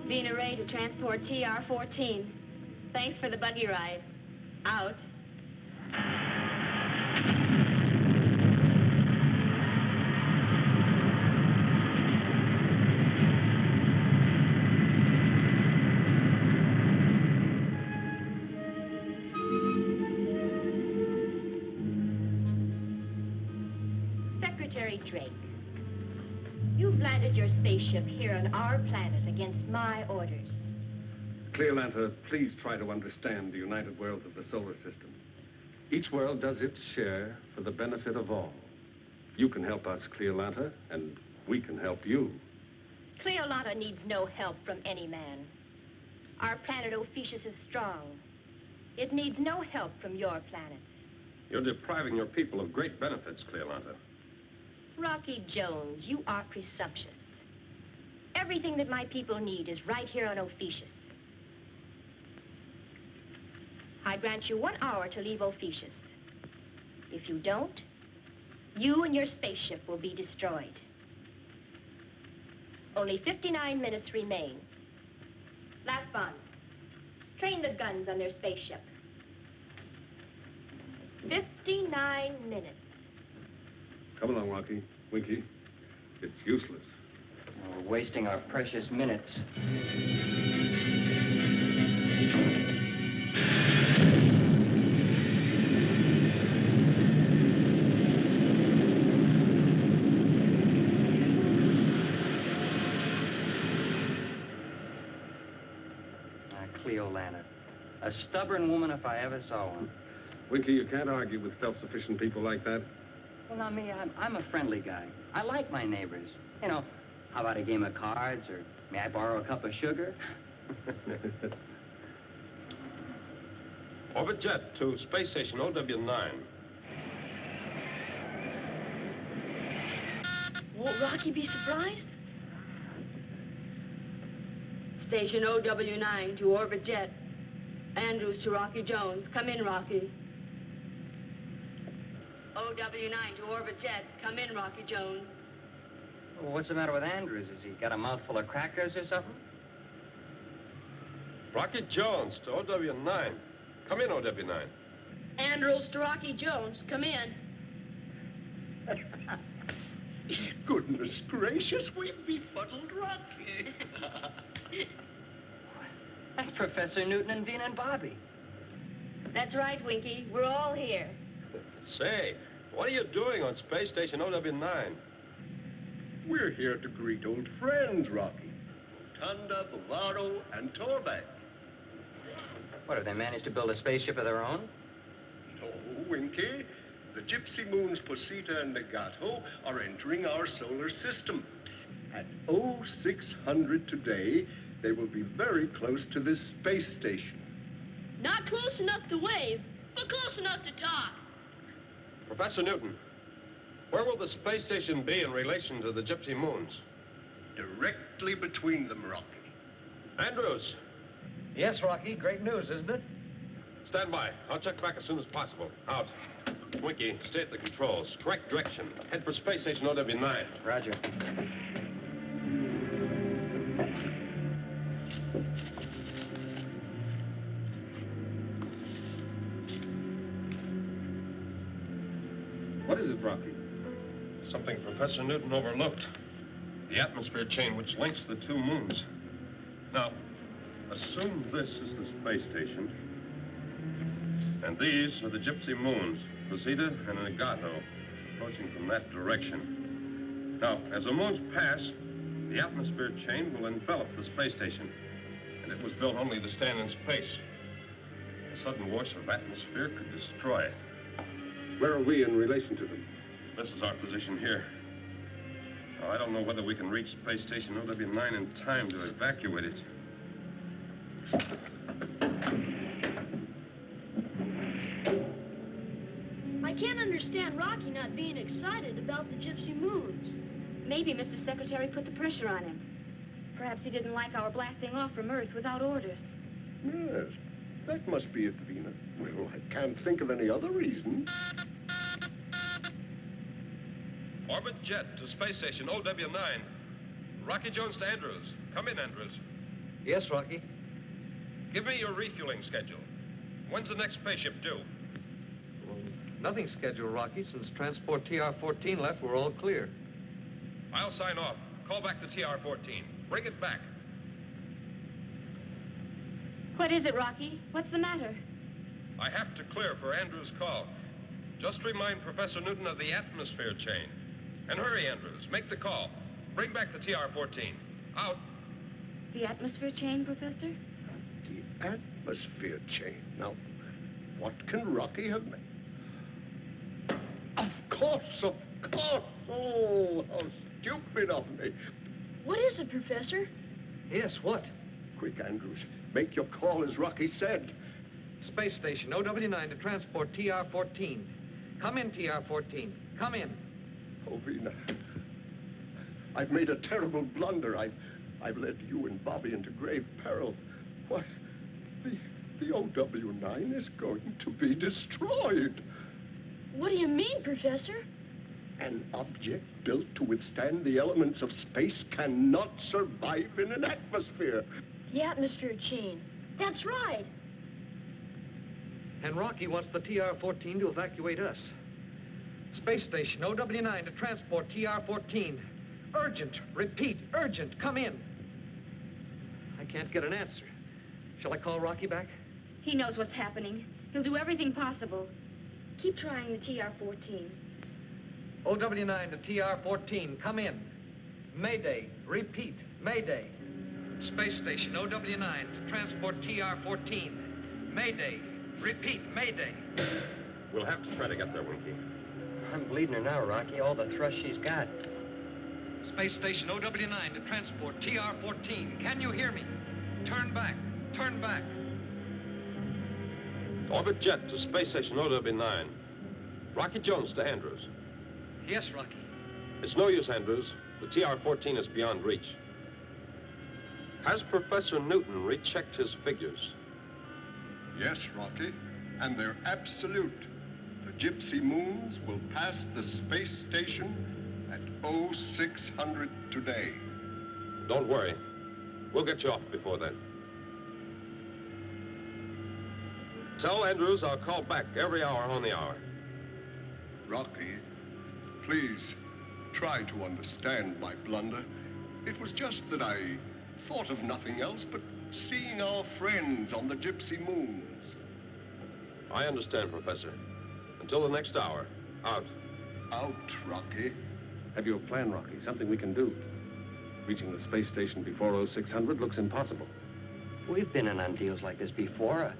Being arrayed to transport TR-14. Thanks for the buggy ride. Out. Secretary Drake, you've landed your spaceship here on our planet against my orders. Clearlander, please try to understand the united worlds of the solar system. Each world does its share for the benefit of all. You can help us, Clearlander, and we can help you. Cleolata needs no help from any man. Our planet Ophiuchus is strong. It needs no help from your planets. You're depriving your people of great benefits, Cleolata. Rocky Jones, you are presumptuous. Everything that my people need is right here on Ophiuchus. I grant you 1 hour to leave Ophiuchus. If you don't, you and your spaceship will be destroyed. Only 59 minutes remain. Last bond. Train the guns on their spaceship. 59 minutes. Come along, Rocky. Winky. It's useless. We're wasting our precious minutes. Cleolana. A stubborn woman if I ever saw one. Winky, you can't argue with self-sufficient people like that. Well, now, me, I'm a friendly guy. I like my neighbors. You know, how about a game of cards, or may I borrow a cup of sugar? Orbit jet to space station OW9. Won't Rocky be surprised? Station OW9 to orbit jet. Andrews to Rocky Jones. Come in, Rocky. OW9 to orbit jet. Come in, Rocky Jones. Well, what's the matter with Andrews? Has he got a mouthful of crackers or something? Rocky Jones to OW9. Come in, OW9. Andrews to Rocky Jones. Come in. Goodness gracious, we've befuddled Rocky. That's Professor Newton and Vina and Bobby. That's right, Winky. We're all here. Say, what are you doing on space station OW9? We're here to greet old friends, Rocky. Tunda, Bavaro, and Torbeck. What, have they managed to build a spaceship of their own? No, Winky. The Gypsy Moons Posita and Negato are entering our solar system. At 0600 today, they will be very close to this space station. Not close enough to wave, but close enough to talk. Professor Newton, where will the space station be in relation to the Gypsy Moons? Directly between them, Rocky. Andrews. Yes, Rocky. Great news, isn't it? Stand by. I'll check back as soon as possible. Out. Winky, stay at the controls. Correct direction. Head for space station OW9. Roger. What is it, Rocky? Something Professor Newton overlooked. The atmosphere chain which links the two moons. Now, assume this is the space station. And these are the Gypsy Moons, Posita and Negato, approaching from that direction. Now, as the moons pass, the atmosphere chain will envelop the space station. And it was built only to stand in space. A sudden wash of atmosphere could destroy it. Where are we in relation to them? This is our position here. Now, I don't know whether we can reach space station OW9 in time to evacuate it. I can't understand Rocky not being excited about the Gypsy Moons. Maybe Mr. Secretary put the pressure on him. Perhaps he didn't like our blasting off from Earth without orders. Yes, that must be it, Vina. Well, I can't think of any other reason. Orbit jet to space station OW9. Rocky Jones to Andrews. Come in, Andrews. Yes, Rocky. Give me your refueling schedule. When's the next spaceship due? Well, nothing's scheduled, Rocky. Since transport TR-14 left, we're all clear. I'll sign off. Call back to TR-14. Bring it back. What is it, Rocky? What's the matter? I have to clear for Andrews' call. Just remind Professor Newton of the atmosphere chain. And hurry, Andrews. Make the call. Bring back the TR-14. Out. The atmosphere chain, Professor? The atmosphere chain. Now, what can Rocky have made? Of course, of course. Oh, how stupid of me. What is it, Professor? Yes, what? Quick, Andrews. Make your call as Rocky said. Space station, OW9 to transport TR-14. Come in, TR-14. Come in. Oh, Vina. I've made a terrible blunder. I've led you and Bobby into grave peril. Why, the OW9 is going to be destroyed. What do you mean, Professor? An object built to withstand the elements of space cannot survive in an atmosphere. The atmosphere chain. That's right. And Rocky wants the TR-14 to evacuate us. Space station, OW9 to transport TR-14. Urgent. Repeat, urgent. Come in. I can't get an answer. Shall I call Rocky back? He knows what's happening. He'll do everything possible. Keep trying the TR-14. OW9 to TR-14. Come in. Mayday. Repeat. Mayday. Space station, OW9 to transport TR-14. Mayday. Repeat. Mayday. We'll have to try to get there, Winky. I'm bleeding her now, Rocky. All the thrust she's got. Space station, OW9 to transport TR-14. Can you hear me? Turn back. Turn back. Orbit jet to space station OW9. Rocky Jones to Andrews. Yes, Rocky. It's no use, Andrews. The TR-14 is beyond reach. Has Professor Newton rechecked his figures? Yes, Rocky. And they're absolute. The Gypsy moons will pass the space station at 0600 today. Don't worry. We'll get you off before then. Tell Andrews I'll call back every hour on the hour. Rocky, please try to understand my blunder. It was just that I thought of nothing else but seeing our friends on the Gypsy moons. I understand, Professor. Until the next hour. Out. Out, Rocky. Have you a plan, Rocky? Something we can do? Reaching the space station before 0600 looks impossible. We've been in on deals like this before.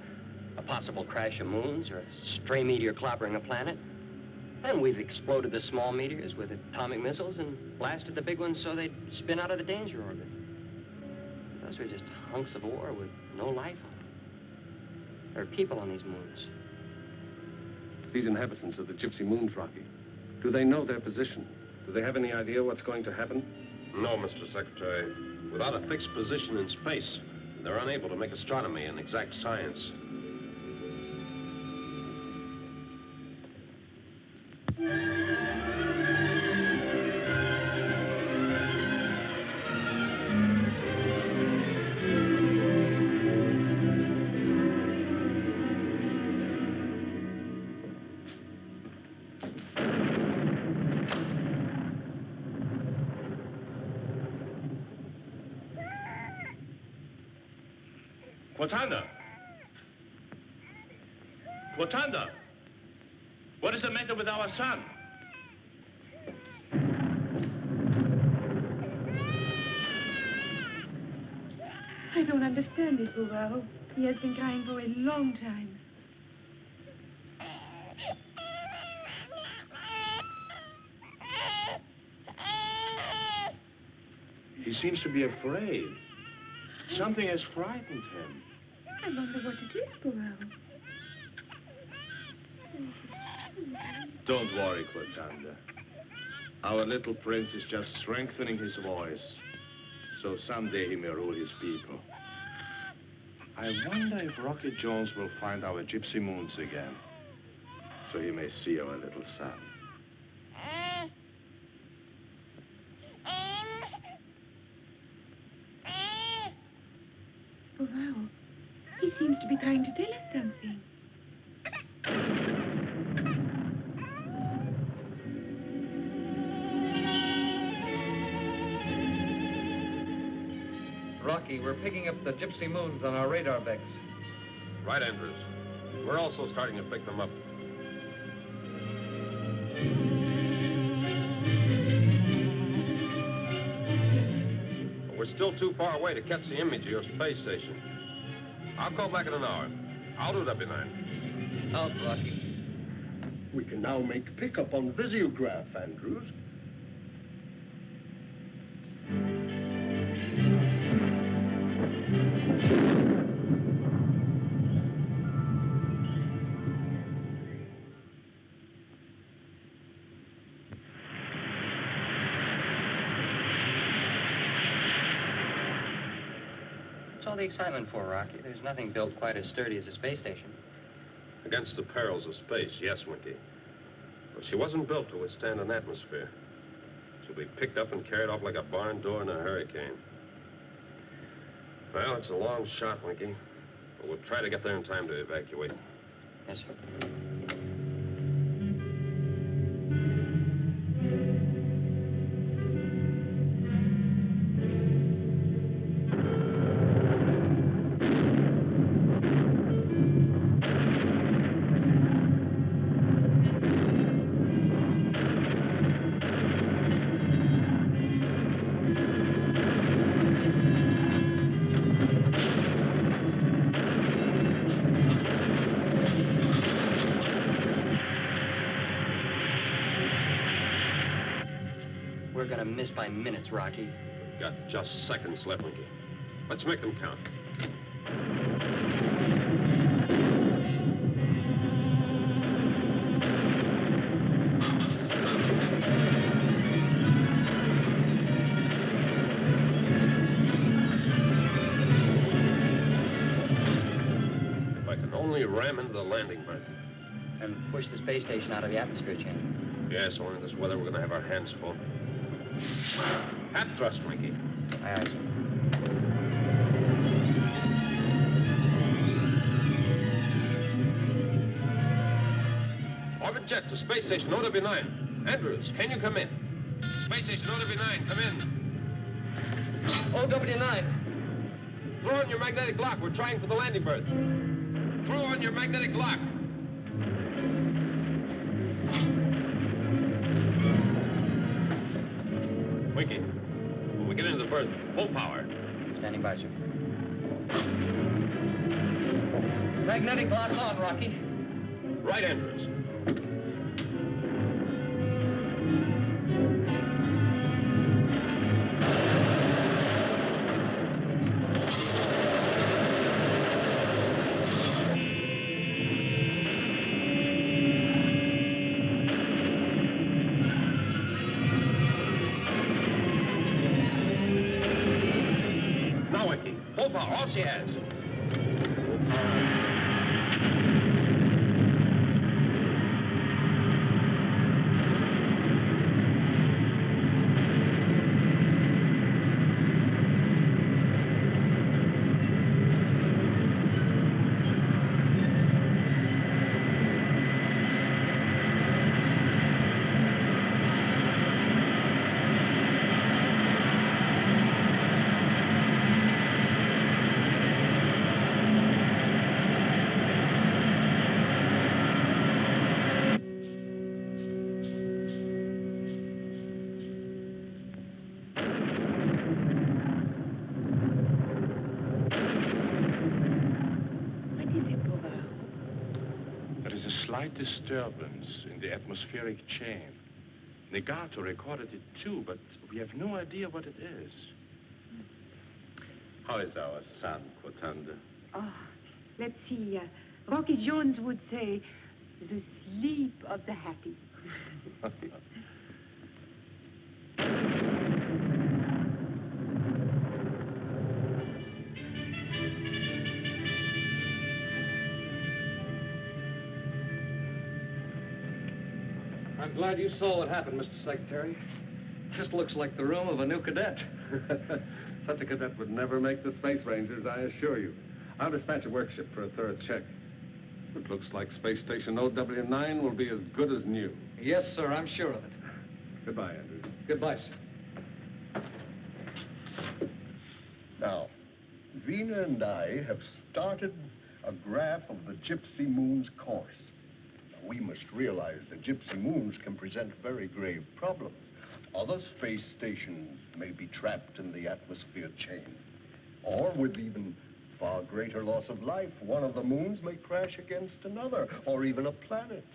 A possible crash of moons or a stray meteor clobbering a planet. Then we've exploded the small meteors with atomic missiles and blasted the big ones so they'd spin out of the danger orbit. Those are just hunks of ore with no life on them. There are people on these moons. These inhabitants of the Gypsy moons, Rocky, do they know their position? Do they have any idea what's going to happen? No, Mr. Secretary. Without a fixed position in space, they're unable to make astronomy an exact science. Watanda! Watanda! What is the matter with our son? I don't understand it, Bubao. He has been crying for a long time. He seems to be afraid. Something has frightened him. I wonder what it is, Bubao. Don't worry, Watanda. Our little prince is just strengthening his voice. So someday he may rule his people. I wonder if Rocky Jones will find our Gypsy moons again. So he may see our little son. Bouvard. He seems to be trying to tell us something. Rocky, we're picking up the gypsy moons on our radar becks. Right, Andrews. We're also starting to pick them up. But we're still too far away to catch the image of your space station. I'll call back in an hour. I'll do W9. Out, Rocky. We can now make pickup on visiograph, Andrews. What's all the excitement for, Rocky? There's nothing built quite as sturdy as a space station. Against the perils of space, yes, Winky. But she wasn't built to withstand an atmosphere. She'll be picked up and carried off like a barn door in a hurricane. Well, it's a long shot, Winky. But we'll try to get there in time to evacuate. Yes, sir. We're gonna miss by minutes, Rocky. We've got just seconds left, Winky. Let's make them count. If I can only ram into the landing berth. And push the space station out of the atmosphere chamber. Yes, only in this weather we're gonna have our hands full. Hat thrust, Winky. Aye, aye, sir. Orbit jet to space station OW9. Andrews, can you come in? Space station OW9, come in. OW9. Throw on your magnetic lock. We're trying for the landing berth. Throw on your magnetic lock. Winky, when we get into the berth, full power. Standing by, sir. Magnetic lock on, Rocky. Right, Andrews. Full power, all she has. Slight disturbance in the atmospheric chain. Negato recorded it too, but we have no idea what it is. How is our son, Cotanda? Oh, let's see. Rocky Jones would say, the sleep of the happy. I'm glad you saw what happened, Mr. Secretary. This looks like the room of a new cadet. Such a cadet would never make the Space Rangers, I assure you. I'll dispatch a workship for a thorough check. It looks like Space Station OW9 will be as good as new. Yes, sir, I'm sure of it. Goodbye, Andrews. Goodbye, sir. Now, Vina and I have started a graph of the Gypsy Moon's course. Now, we must realize that Gypsy Moons can present very grave problems. Other space stations may be trapped in the atmosphere chain. Or with even far greater loss of life, one of the moons may crash against another, or even a planet.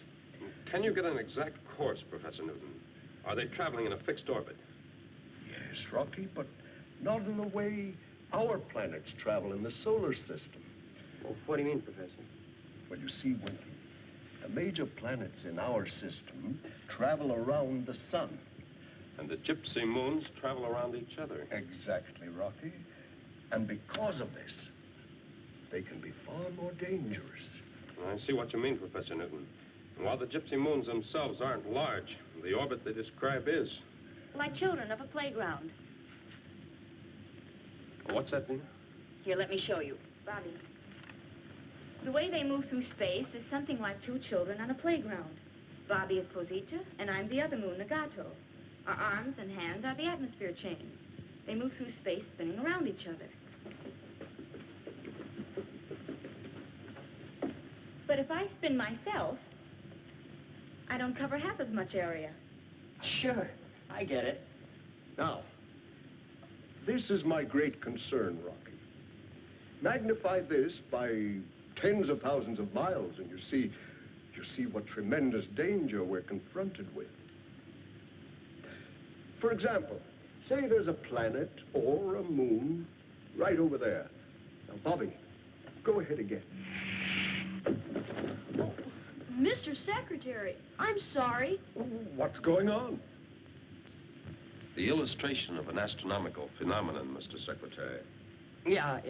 Can you get an exact course, Professor Newton? Are they traveling in a fixed orbit? Yes, Rocky, but not in the way our planets travel in the solar system. Well, what do you mean, Professor? Well, you see, Winky, the major planets in our system travel around the sun. And the Gypsy Moons travel around each other. Exactly, Rocky. And because of this, they can be far more dangerous. I see what you mean, Professor Newton. And while the Gypsy Moons themselves aren't large, the orbit they describe is. Like children of a playground. What's that mean? Here, let me show you. Bobby. The way they move through space is something like two children on a playground. Bobby is Posita, and I'm the other moon, Nagato. Our arms and hands are the atmosphere chain. They move through space, spinning around each other. But if I spin myself, I don't cover half as much area. Sure, I get it. Now, this is my great concern, Rocky. Magnify this by tens of thousands of miles, and you see what tremendous danger we're confronted with. For example, say there's a planet or a moon right over there. Now, Bobby, go ahead again. Oh, Mr. Secretary, I'm sorry. What's going on? The illustration of an astronomical phenomenon, Mr. Secretary. Yeah,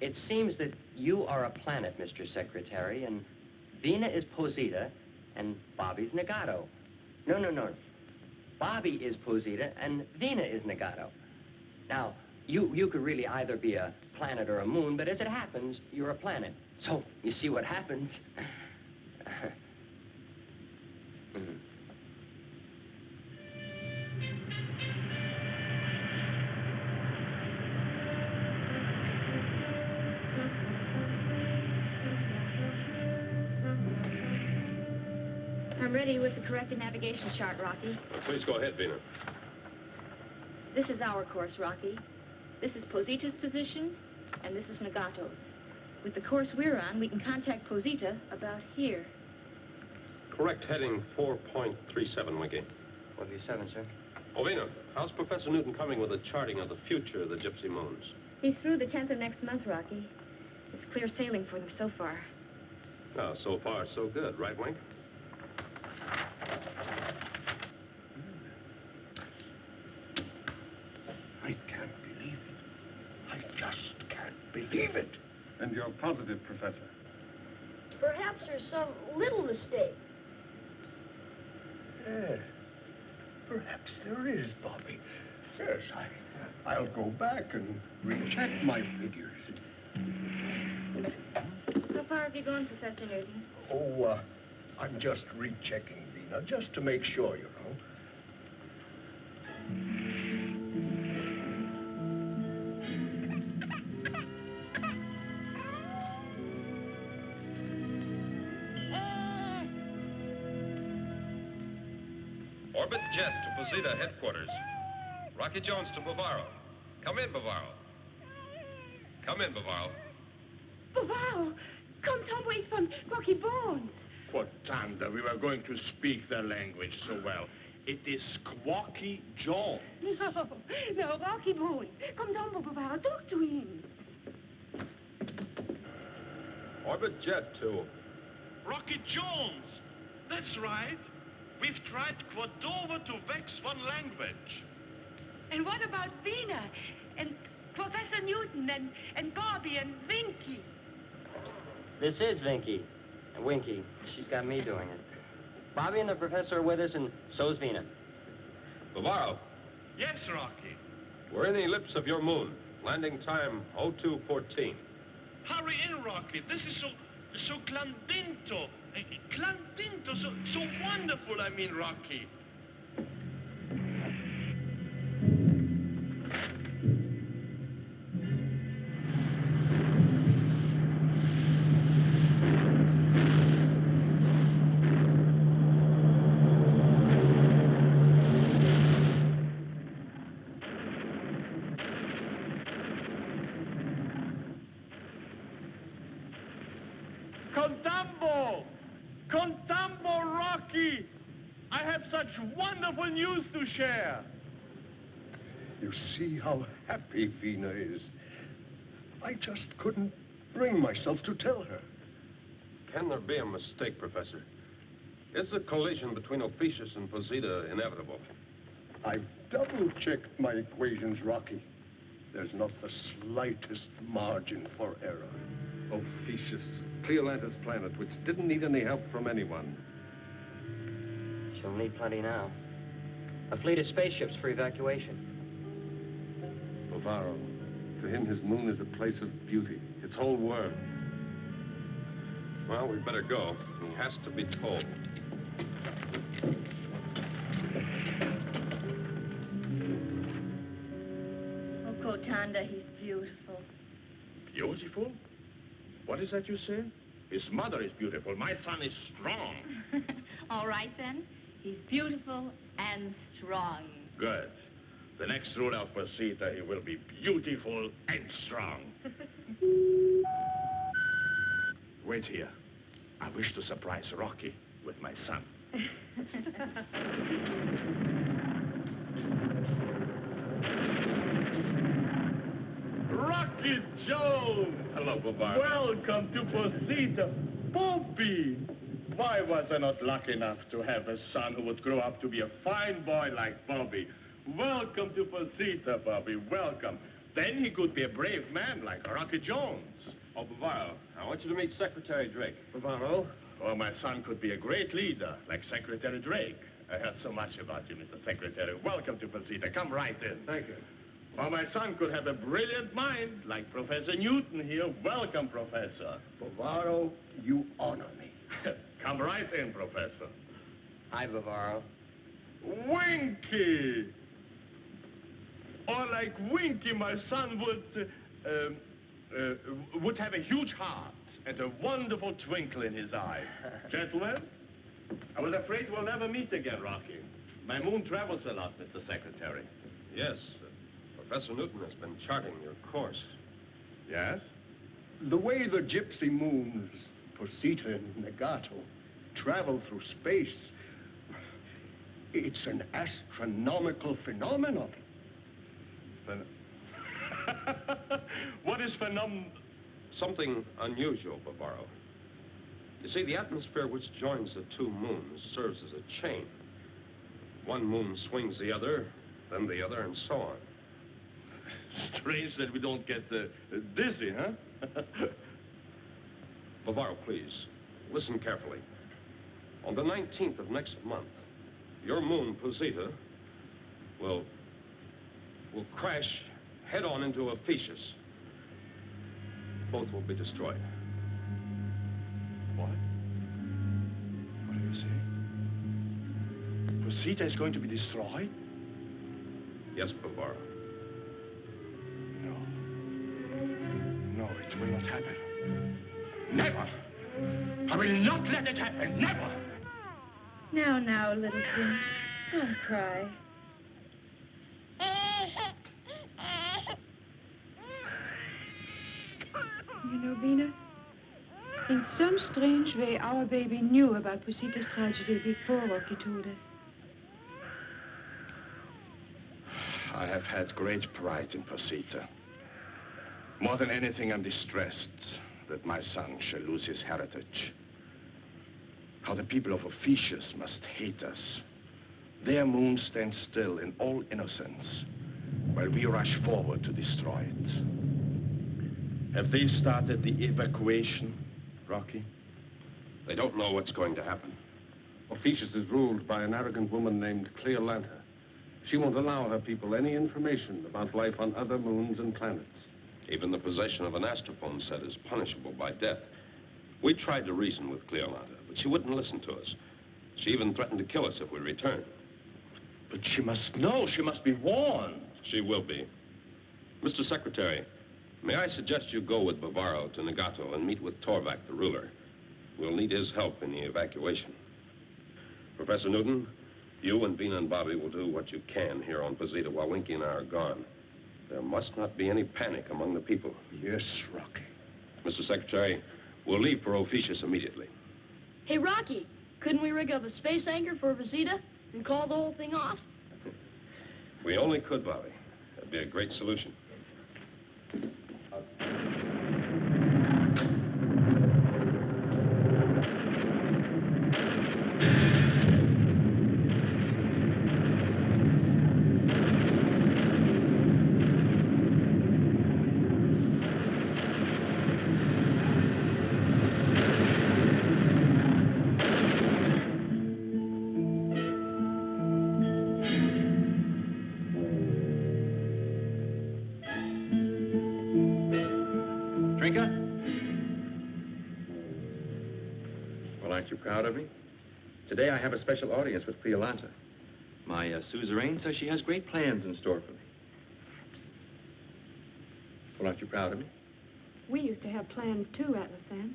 it seems that you are a planet, Mr. Secretary, and Vina is Posita, and Bobby's Nagato. No. Bobby is Posita, and Vina is Nagato. Now, you could really either be a planet or a moon, but as it happens, you're a planet. So, you see what happens. I'm ready with the corrected navigation chart, Rocky. Please go ahead, Vina. This is our course, Rocky. This is Posita's position, and this is Nagato's. With the course we're on, we can contact Posita about here. Correct heading 4.37, Winky. 47, sir. Oh, Vina, how's Professor Newton coming with a charting of the future of the Gypsy Moons? He's through the 10th of next month, Rocky. It's clear sailing for them so far. Oh, so far, so good, right, Wink? I can't believe it. I just can't believe it. And you're positive, Professor? Perhaps there's some little mistake. Yes. Perhaps there is, Bobby. Yes, I'll go back and recheck my figures. How far have you gone, Professor Newton? Oh, I'm just rechecking, Vina, just to make sure, you know. Orbit jet to Posita headquarters. Rocky Jones to Bavaro. Come in, Bavaro. Come in, Bavaro. Wow! Come away from Rocky Bones. Potanda, we were going to speak their language so well. It is Squawky Jones. No, Rocky Bones. Come down, Bobby. Talk to him. Orbit jet to... Rocky Jones. That's right. We've tried Cordova to vex one language. And what about Vina? And Professor Newton and Bobby and Vinky? This is Vinky. Winky. She's got me doing it. Bobby and the professor are with us, and so's Vina. Bavaro. Yes, Rocky. We're in the ellipse of your moon. Landing time 02:14. Hurry in, Rocky. This is so clandinto. Clandinto, so wonderful, I mean, Rocky. Contambo, Rocky! I have such wonderful news to share. You see how happy Vina is. I just couldn't bring myself to tell her. Can there be a mistake, Professor? Is the collision between Ophiuchus and Posita inevitable? I've double-checked my equations, Rocky. There's not the slightest margin for error. Ophiuchus, Cleolanta's planet, which didn't need any help from anyone. She'll need plenty now. A fleet of spaceships for evacuation. Bavaro, to him his moon is a place of beauty, its whole world. Well, we'd better go. He has to be told. Oh, Kotanda, he's beautiful. Beautiful? What is that you say? His mother is beautiful. My son is strong. All right, then. He's beautiful and strong. Good. The next rule of Posita, he will be beautiful and strong. Wait here. I wish to surprise Rocky with my son. Rocky Jones! Hello, Bavaro. Welcome to Posita. Bobby! Why was I not lucky enough to have a son who would grow up to be a fine boy like Bobby? Welcome to Posita, Bobby. Welcome. Then he could be a brave man like Rocky Jones. Oh, Bavaro, I want you to meet Secretary Drake. Bavaro? Oh, my son could be a great leader like Secretary Drake. I heard so much about you, Mr. Secretary. Welcome to Posita. Come right in. Thank you. Or my son could have a brilliant mind, like Professor Newton here. Welcome, Professor. Bavaro, you honor me. Come right in, Professor. Hi, Bavaro. Winky! Or like Winky, my son would have a huge heart and a wonderful twinkle in his eye. Gentlemen, I was afraid we'll never meet again, Rocky. My moon travels a lot, Mr. Secretary. Yes, Professor Newton has been charting your course. Yes? The way the gypsy moons, Posita and Negato, travel through space, it's an astronomical phenomenon. What is Something unusual, Bavaro. You see, the atmosphere which joins the two moons serves as a chain. One moon swings the other, then the other, and so on. Strange that we don't get dizzy, huh? Bavaro, please, listen carefully. On the 19th of next month, your moon, Posita, will crash head-on into Ophiuchus. Both will be destroyed. What? What do you say? Posita is going to be destroyed? Yes, Bavaro. No. No, it will not happen. Never! I will not let it happen. Never! Now, little prince. Don't cry. You know, Vina, in some strange way, our baby knew about Posita's tragedy before Rocky told us. I have had great pride in Posita. More than anything, I'm distressed that my son shall lose his heritage. How the people of Ophiuchus must hate us. Their moon stands still in all innocence, while we rush forward to destroy it. Have they started the evacuation, Rocky? They don't know what's going to happen. Ophiuchus is ruled by an arrogant woman named Cleolanta. She won't allow her people any information about life on other moons and planets. Even the possession of an astrophone set is punishable by death. We tried to reason with Cleolanda, but she wouldn't listen to us. She even threatened to kill us if we returned. But she must know. She must be warned. She will be. Mr. Secretary, may I suggest you go with Bavaro to Nagato and meet with Torvak, the ruler. We'll need his help in the evacuation. Professor Newton, you and Vina and Bobby will do what you can here on Posita while Winky and I are gone. There must not be any panic among the people. Yes, Rocky. Mr. Secretary, we'll leave for Ophiuchus immediately. Hey, Rocky, couldn't we rig up a space anchor for Visita and call the whole thing off? We only could, Bobby. That'd be a great solution. Proud of me? Today I have a special audience with Cleolanta. My suzerain says she has great plans in store for me. Well, aren't you proud of me? We used to have plans too, Atlasan.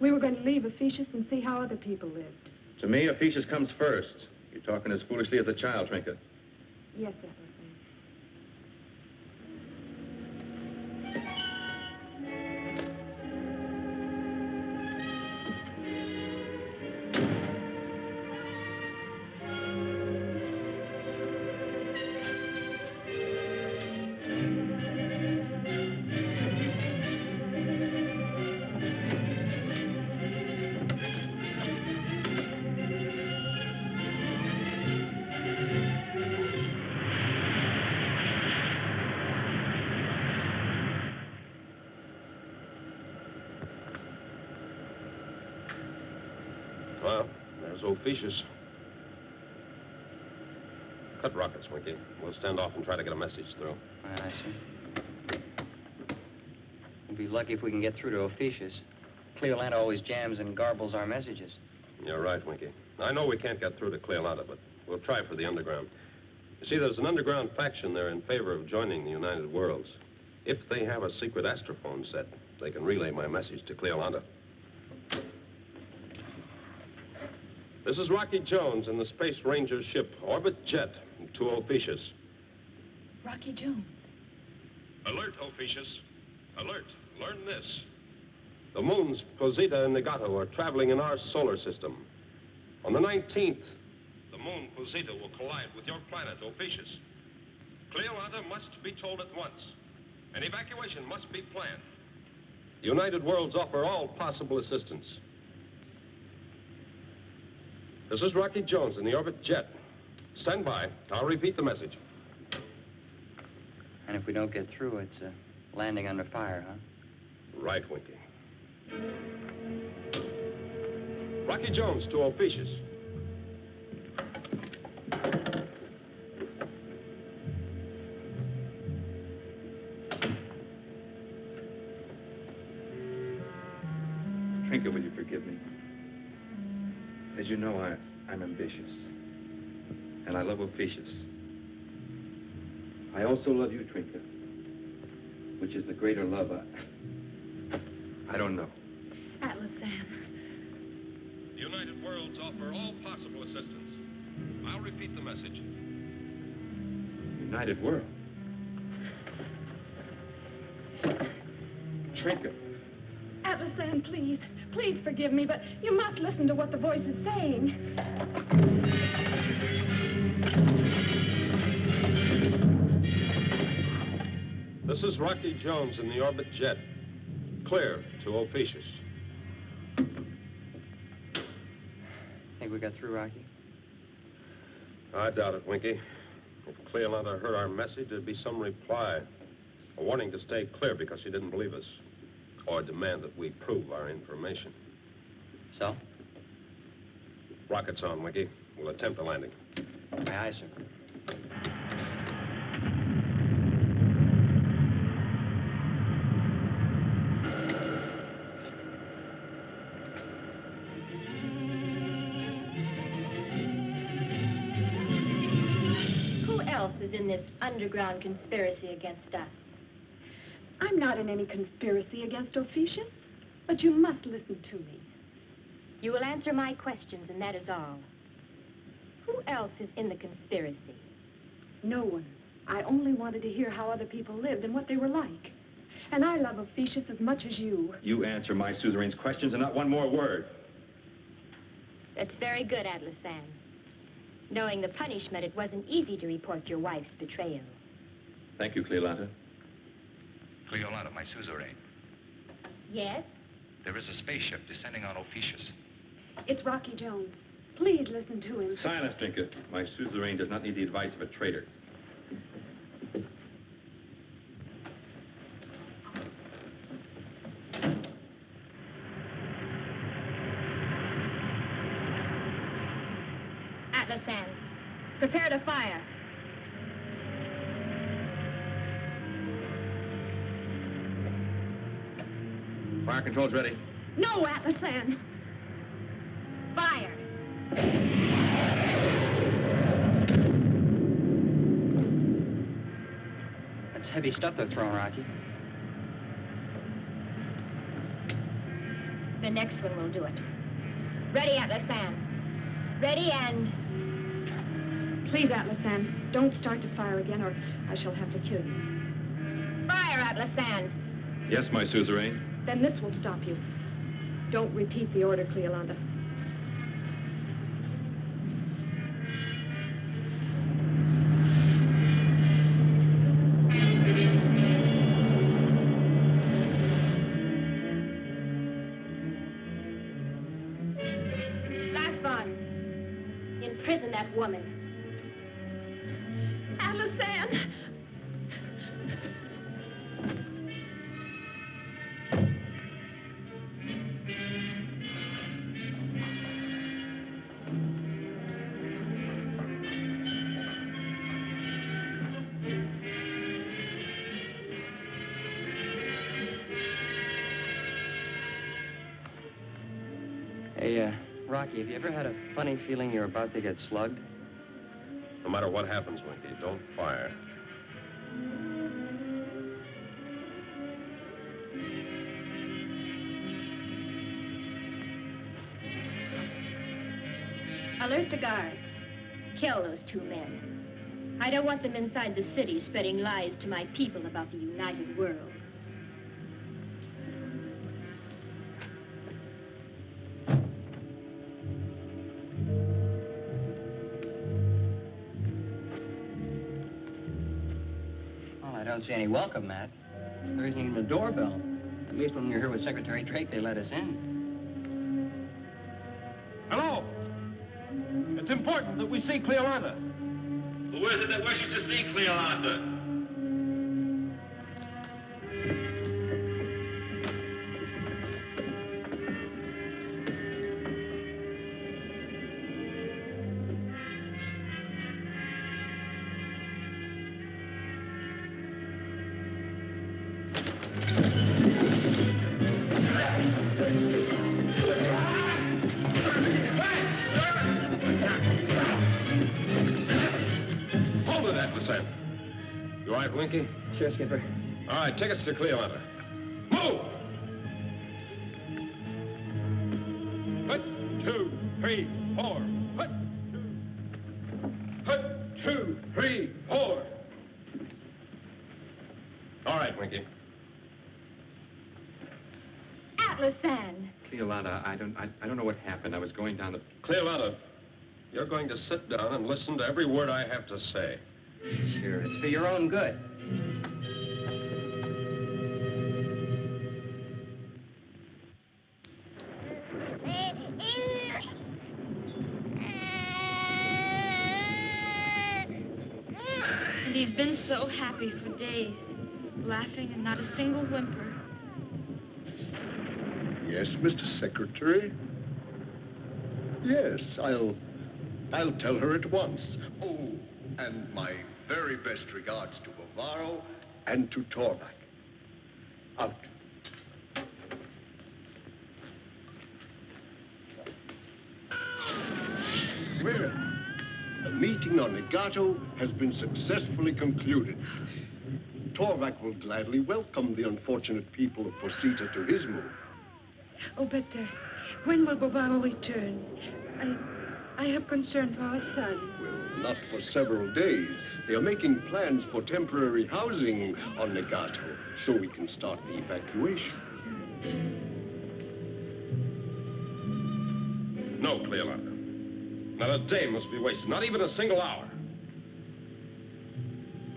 We were going to leave Ophiuchus and see how other people lived. To me, Ophiuchus comes first. You're talking as foolishly as a child, Trinket. Yes, Atlasan. Well, there's Ophiuchus. Cut rockets, Winky. We'll stand off and try to get a message through. I see. We'll be lucky if we can get through to Ophiuchus. Cleolanta always jams and garbles our messages. You're right, Winky. I know we can't get through to Cleolanta, but we'll try for the underground. You see, there's an underground faction there in favor of joining the United Worlds. If they have a secret astrophone set, they can relay my message to Cleolanta. This is Rocky Jones in the Space Ranger ship Orbit Jet to Ophiuchus. Rocky Jones. Alert, Ophiuchus. Alert. Learn this. The moons Posita and Nagato are traveling in our solar system. On the 19th, the moon Posita will collide with your planet, Ophiuchus. Cleolanta must be told at once. An evacuation must be planned. United Worlds offer all possible assistance. This is Rocky Jones in the Orbit Jet. Stand by. I'll repeat the message. And if we don't get through, it's landing under fire, huh? Right, Winky. Rocky Jones to Ophiuchus. Trinket, will you forgive me? As you know, I'm ambitious. And I love Ophiuchus. I also love you, Trinket. Which is the greater love, I don't know. Atlasan. The United Worlds offer all possible assistance. I'll repeat the message. United World? Trinket. Atlasan, please. Please forgive me, but you must listen to what the voice is saying. This is Rocky Jones in the Orbit Jet. Clear to Ophiuchus. Think we got through, Rocky? I doubt it, Winky. If Cleolanta heard our message, there'd be some reply. A warning to stay clear because she didn't believe us. Or demand that we prove our information. So? Rockets on, Winky. We'll attempt a landing. Aye, aye, sir. is in this underground conspiracy against us? I'm not in any conspiracy against Ophicia, but you must listen to me. You will answer my questions, and that is all. Who else is in the conspiracy? No one. I only wanted to hear how other people lived and what they were like. And I love Ophicia as much as you. You answer my suzerain's questions and not one more word. That's very good, Atlasan. Knowing the punishment, it wasn't easy to report your wife's betrayal. Thank you, Cleolanta. Cleolanta, my suzerain. Yes? There is a spaceship descending on Ophiuchus. It's Rocky Jones. Please listen to him. Silence, Dinka. My suzerain does not need the advice of a traitor. Atlasan, prepare to fire. Fire control's ready. No, Atlasan! Fire! That's heavy stuff they're throwing, Rocky. The next one will do it. Ready, Atlasan. Ready and... Please, Atlasan, don't start to fire again or I shall have to kill you. Fire, Atlasan! Yes, my suzerain. Then this will stop you. Don't repeat the order, Cleolanta. Last one. Imprison that woman. Atlasan! Hey, Rocky, have you ever had a funny feeling you're about to get slugged? No matter what happens, Winky, don't fire. Alert the guards. Kill those two men. I don't want them inside the city spreading lies to my people about the united world. Well, I don't see any welcome mat. There isn't even a doorbell. At least when we were here with Secretary Drake, they let us in. Hello? It's important that we see Cleolanta. Who is it that wishes to see Cleolanta? You all right, Winky? Sure, Skipper. All right, take us to Cleolanta. Move! 1, 2, 3, 4. 1, 2, 3, 4. All right, Winky. Atlasan! Cleolanta, I don't know what happened. I was going down the... Cleolanta, you're going to sit down and listen to every word I have to say. Sure, it's for your own good. And he's been so happy for days, laughing and not a single whimper. Yes, Mr. Secretary? Yes, I'll tell her at once. Oh, and my very best regards to Bavaro and to Torback. Out. Well, meeting on Nagato has been successfully concluded. Torvak will gladly welcome the unfortunate people of Posita to his moon. Oh, but when will Bobaro return? I have concern for our son. Well, not for several days. They are making plans for temporary housing on Nagato, so we can start the evacuation. No, Cleolanda. Not a day must be wasted, not even a single hour.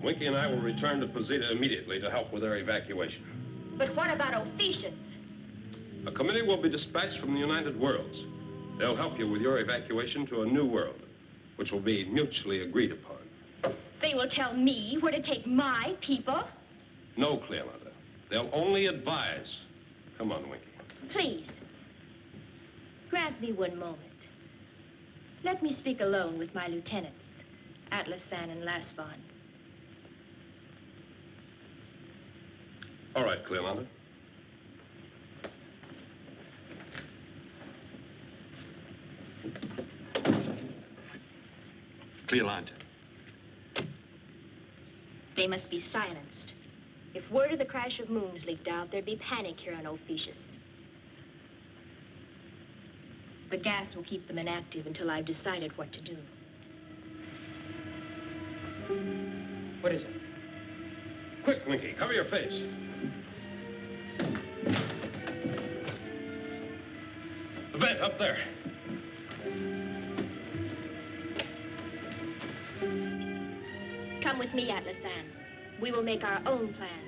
Winky and I will return to Posita immediately to help with their evacuation. But what about Ophiuchus? A committee will be dispatched from the United Worlds. They'll help you with your evacuation to a new world, which will be mutually agreed upon. They will tell me where to take my people? No, Cleolanda. They'll only advise. Come on, Winky. Please. Grant me one moment. Let me speak alone with my lieutenants, Atlasan and Lasvon. All right, Cleolanda. Cleolanda. They must be silenced. If word of the crash of moons leaked out, there'd be panic here on Ophiuchus. The gas will keep them inactive until I've decided what to do. What is it? Quick, Winky, cover your face. The vent up there. Come with me, Atlasan. We will make our own plans.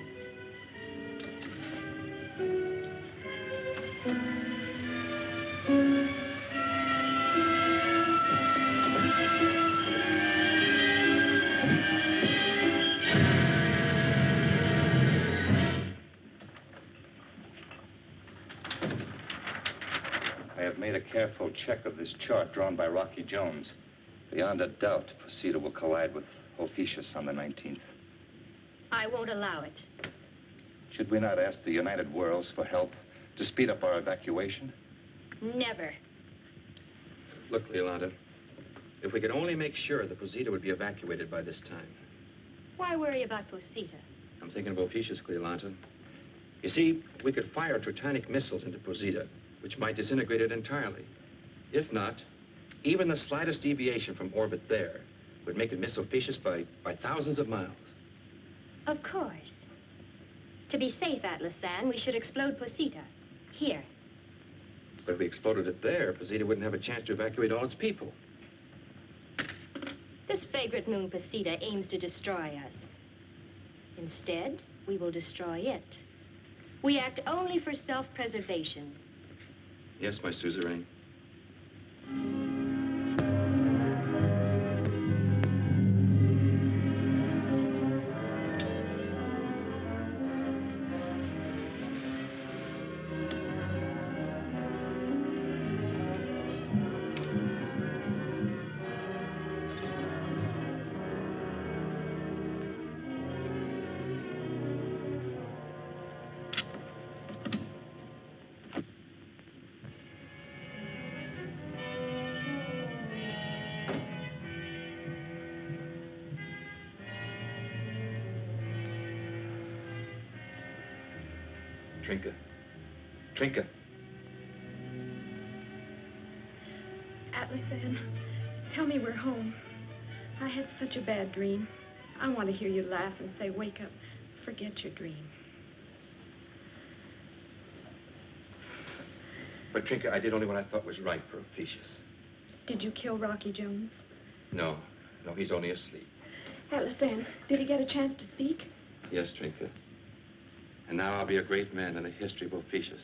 I have made a careful check of this chart drawn by Rocky Jones. Beyond a doubt, Posita will collide with Ophiuchus on the 19th. I won't allow it. Should we not ask the United Worlds for help to speed up our evacuation? Never. Look, Cleolanda, if we could only make sure that Posita would be evacuated by this time. Why worry about Posita? I'm thinking of Ophiuchus, Cleolanda. You see, we could fire Tritonic missiles into Posita, which might disintegrate it entirely. If not, even the slightest deviation from orbit there would make it miss Ophiuchus by thousands of miles. Of course. To be safe, Atlasan, we should explode Posita. Here. But if we exploded it there, Posita wouldn't have a chance to evacuate all its people. This vagrant moon Posita aims to destroy us. Instead, we will destroy it. We act only for self-preservation. Yes, my suzerain. Trinka. Trinka. Atlasan, tell me we're home. I had such a bad dream. I want to hear you laugh and say, wake up. Forget your dream. But, Trinka, I did only what I thought was right for Ophiuchus. Did you kill Rocky Jones? No, he's only asleep. Atlasan, did he get a chance to speak? Yes, Trinka. And now I'll be a great man in the history of Ophiuchus,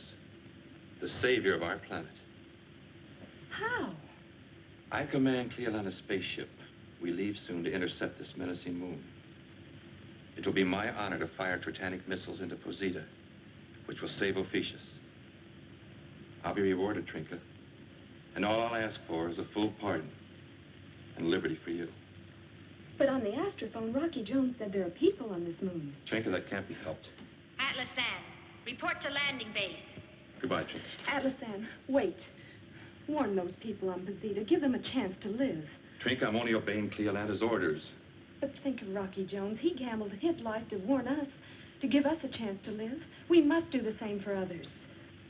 the savior of our planet. How? I command Cleolanda's spaceship. We leave soon to intercept this menacing moon. It will be my honor to fire Tritonic missiles into Posita, which will save Ophiuchus. I'll be rewarded, Trinka. And all I'll ask for is a full pardon and liberty for you. But on the astrophone, Rocky Jones said there are people on this moon. Trinka, that can't be helped. Atlasan, report to landing base. Goodbye, Trinka. Atlasan, wait. Warn those people on Posita. Give them a chance to live. Trinka, I'm only obeying Cleolanda's orders. But think of Rocky Jones. He gambled his life to warn us, to give us a chance to live. We must do the same for others.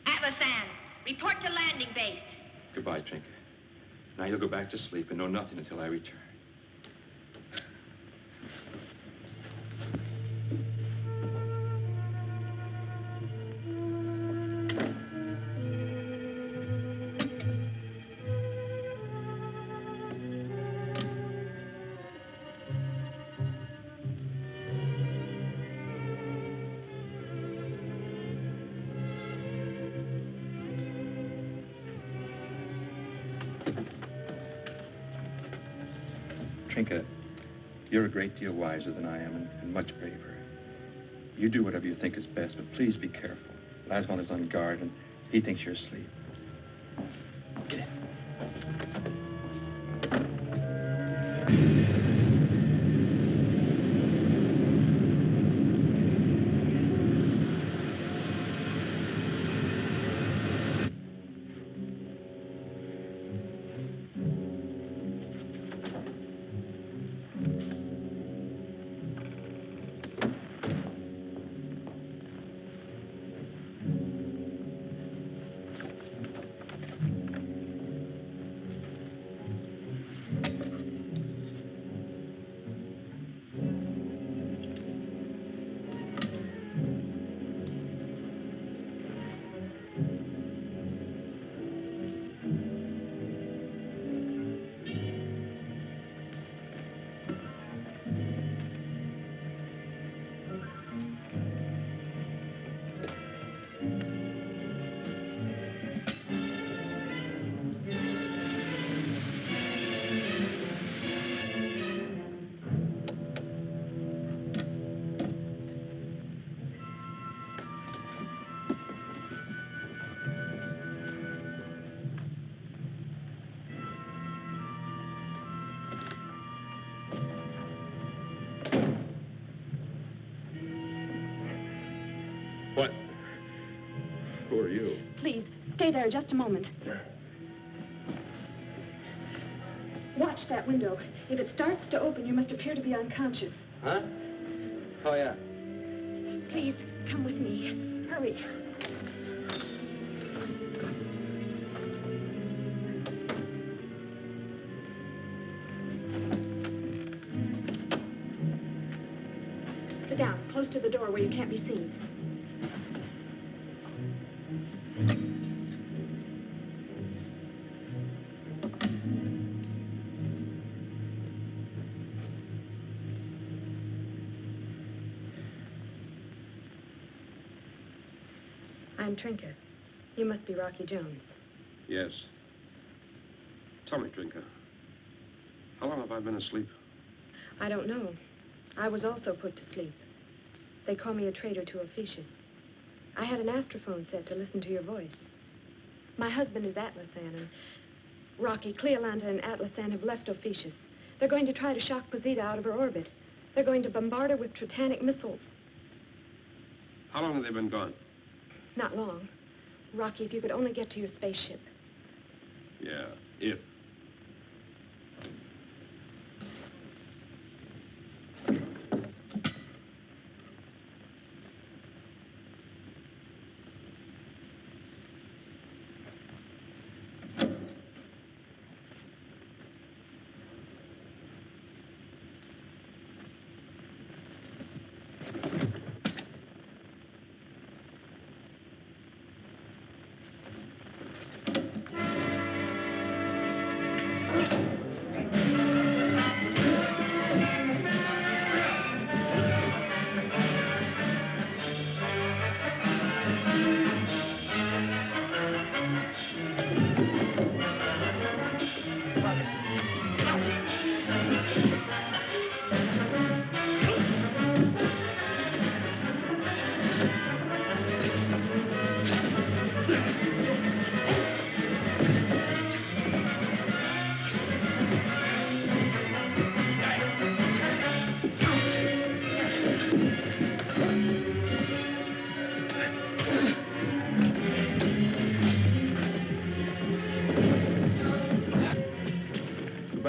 Atlas Ann, report to landing base. Goodbye, Trinka. Now you'll go back to sleep and know nothing until I return. Trinka, you're a great deal wiser than I am and much braver. You do whatever you think is best, but please be careful. Lasmon is on guard, and he thinks you're asleep. Get in. What? Who are you? Please, stay there just a moment. Watch that window. If it starts to open, you must appear to be unconscious. Huh? Oh, yeah. Please, come with me. Hurry. Sit down, close to the door where you can't be seen. I'm Trinka. You must be Rocky Jones. Yes. Tell me, Trinka, how long have I been asleep? I don't know. I was also put to sleep. They call me a traitor to Ophiuchus. I had an astrophone set to listen to your voice. My husband is Atlas Ann, and Rocky, Cleolanda, and Atlas Ann have left Ophiuchus. They're going to try to shock Posita out of her orbit. They're going to bombard her with Tritanic missiles. How long have they been gone? Not long. Rocky, if you could only get to your spaceship. Yeah, if.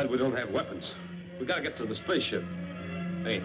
bad we don't have weapons. We gotta get to the spaceship. Hey.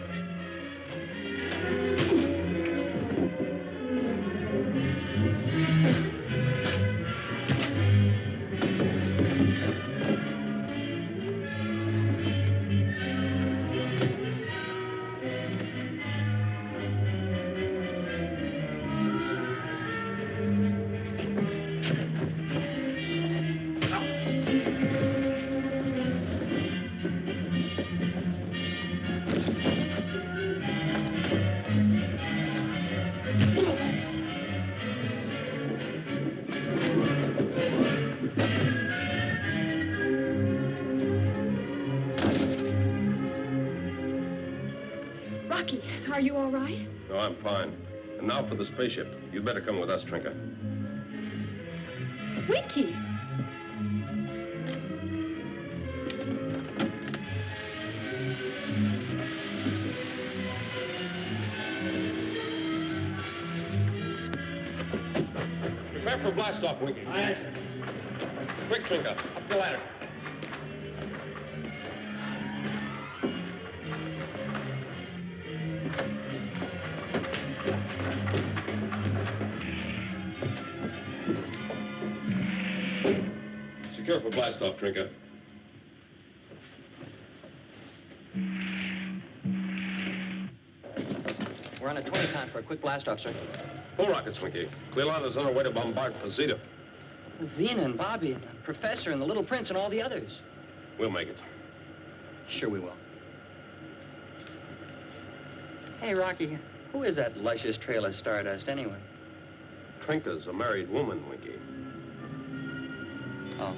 Rocky, are you all right? No, I'm fine. And now for the spaceship. You'd better come with us, Trinka. Winky! Prepare for blast-off, Winky. Aye, sir. Quick, Trinka. Up the ladder. Secure for blast-off, Trinka. We're on a 20 count for a quick blast-off, sir. Full rockets, Winky. Cleolanda's on her way to bombard Posita. Vina and Bobby and the Professor and the Little Prince and all the others. We'll make it. Sure we will. Hey, Rocky, who is that luscious trail of stardust, anyway? Trinka's a married woman, Winky. Oh.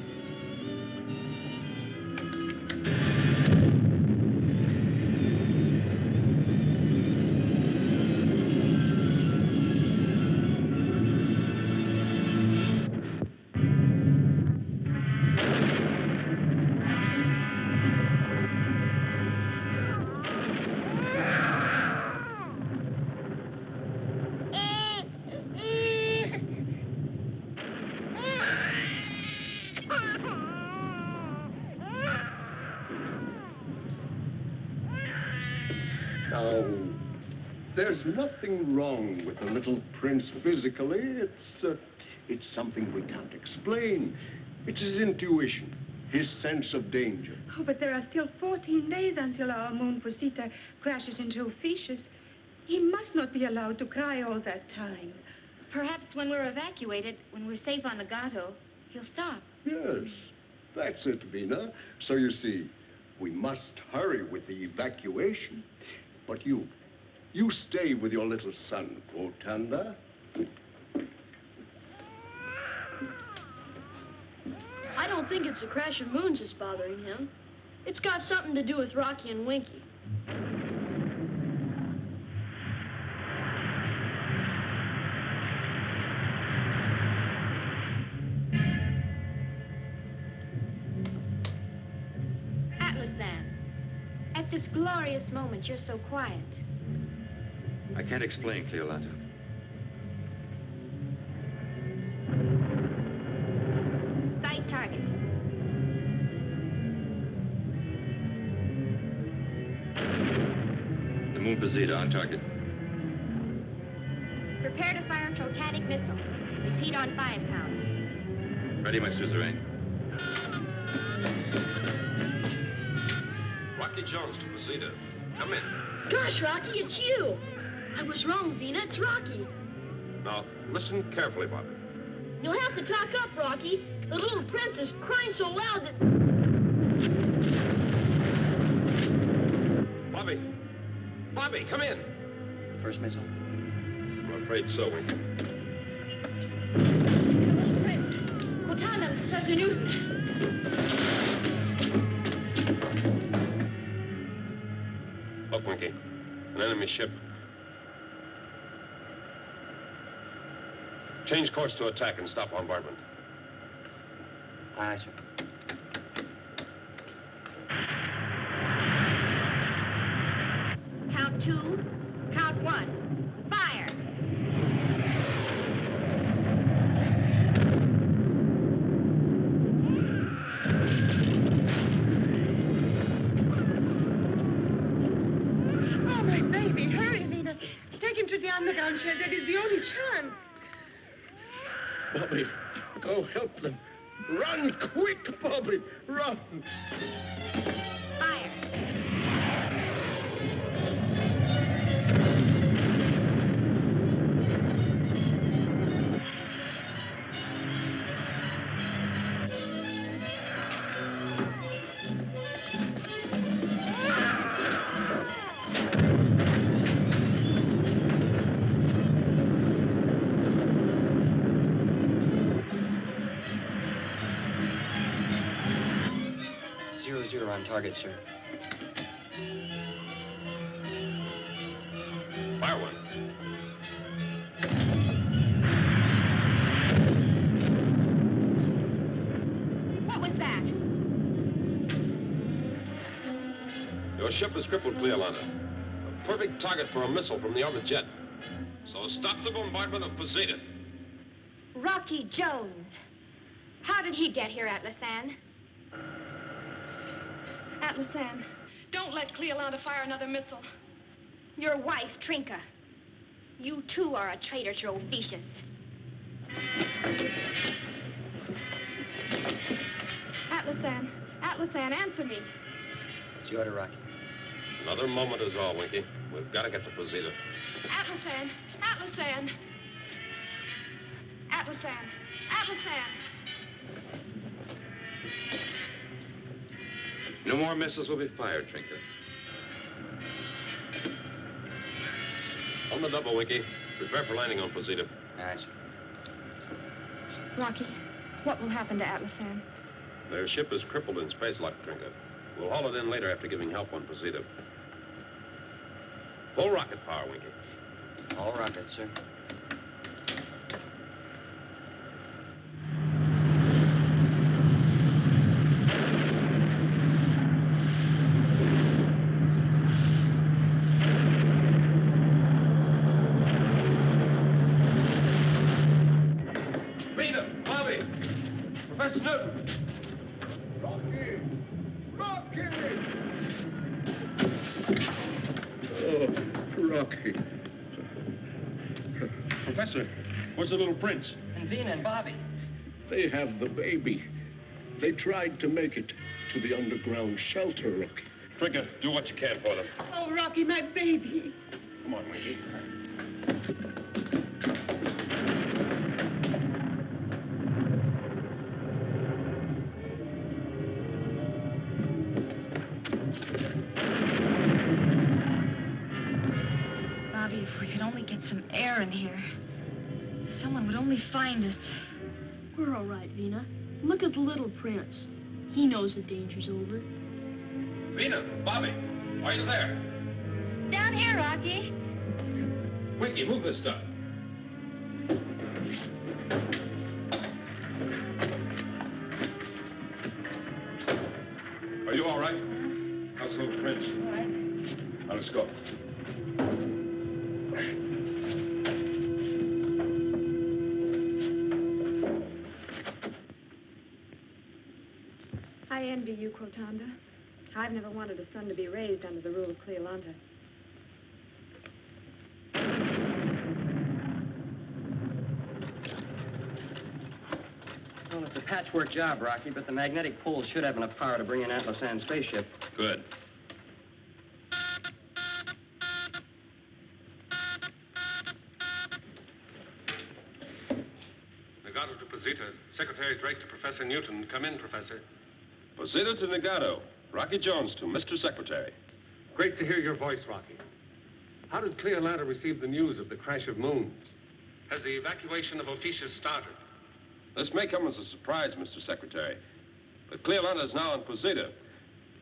Now, there's nothing wrong with the little prince physically. It's something we can't explain. It's his intuition, his sense of danger. Oh, but there are still 14 days until our moon Posita crashes into Ophiuchus. He must not be allowed to cry all that time. Perhaps when we're evacuated, when we're safe on the Gato, he'll stop. Yes, that's it, Vina. So you see, we must hurry with the evacuation. But you stay with your little son, Quotanda. I don't think it's the crash of moons that's bothering him. It's got something to do with Rocky and Winky. At this glorious moment, you're so quiet. I can't explain, Cleolanta. Sight target. The moon Posita on target. Prepare to fire a trotanic missile. Repeat on 5 count. Ready, my suzerain. Rocky Jones to Posita. Come in. Gosh, Rocky, it's you. I was wrong, Vina. It's Rocky. Now, listen carefully, Bobby. You'll have to talk up, Rocky. The little prince is crying so loud that... Bobby! Bobby, come in! First missile? I'm afraid so, Winky. Little prince. Quotanda, Professor Newton. Look, Winky. An enemy ship. Change course to attack and stop bombardment. Aye, sir. Count 2, count 1. Fire! might be the only chance. Bobby, go help them. Run quick, Bobby, run. Fire. 0-0 on target, sir. Fire one. What was that? Your ship is crippled, Cleolanda. A perfect target for a missile from the other jet. So stop the bombardment of Posita. Rocky Jones. How did he get here, Atlasan? Atlasan, don't let Cleolanda fire another missile. Your wife, Trinka. You, too, are a traitor to Ophiuchus. Atlasan, answer me. It's your order, Rocky. Another moment is all, Winky. We've got to get to Posita. Atlasan. No more missiles will be fired, Trinka. On the double, Winky. Prepare for landing on Posita. Aye, sir. Rocky, what will happen to Atlasan? Their ship is crippled in space lock, Trinka. We'll haul it in later after giving help on Posita. Full rocket power, Winky. All rockets, sir. Professor Newton! Rocky! Oh, Rocky. Professor, where's the little prince? And Vina and Bobby. They have the baby. They tried to make it to the underground shelter, Rocky. Trinka, do what you can for them. Oh, Rocky, my baby. Come on, Winky. Bobby, if we could only get some air in here. If someone would only find us. We're all right, Vina. Look at the little prince. He knows the danger's over. Vina, Bobby, are you there? Down here, Rocky. Winky, move this stuff. Are you all right? How's the little prince? All right. Now, let's go. I envy you, Quotanda. I've never wanted a son to be raised under the rule of Cleolanda. Well, it's a patchwork job, Rocky, but the magnetic pole should have enough power to bring in Atlasan's spaceship. Good. Nagato to Posita. Secretary Drake to Professor Newton. Come in, Professor. Posita to Nagato. Rocky Jones to Mr. Secretary. Great to hear your voice, Rocky. How did Cleolanda receive the news of the crash of moons? Has the evacuation of Ophiuchus started? This may come as a surprise, Mr. Secretary, but Cleolanda is now in Posita.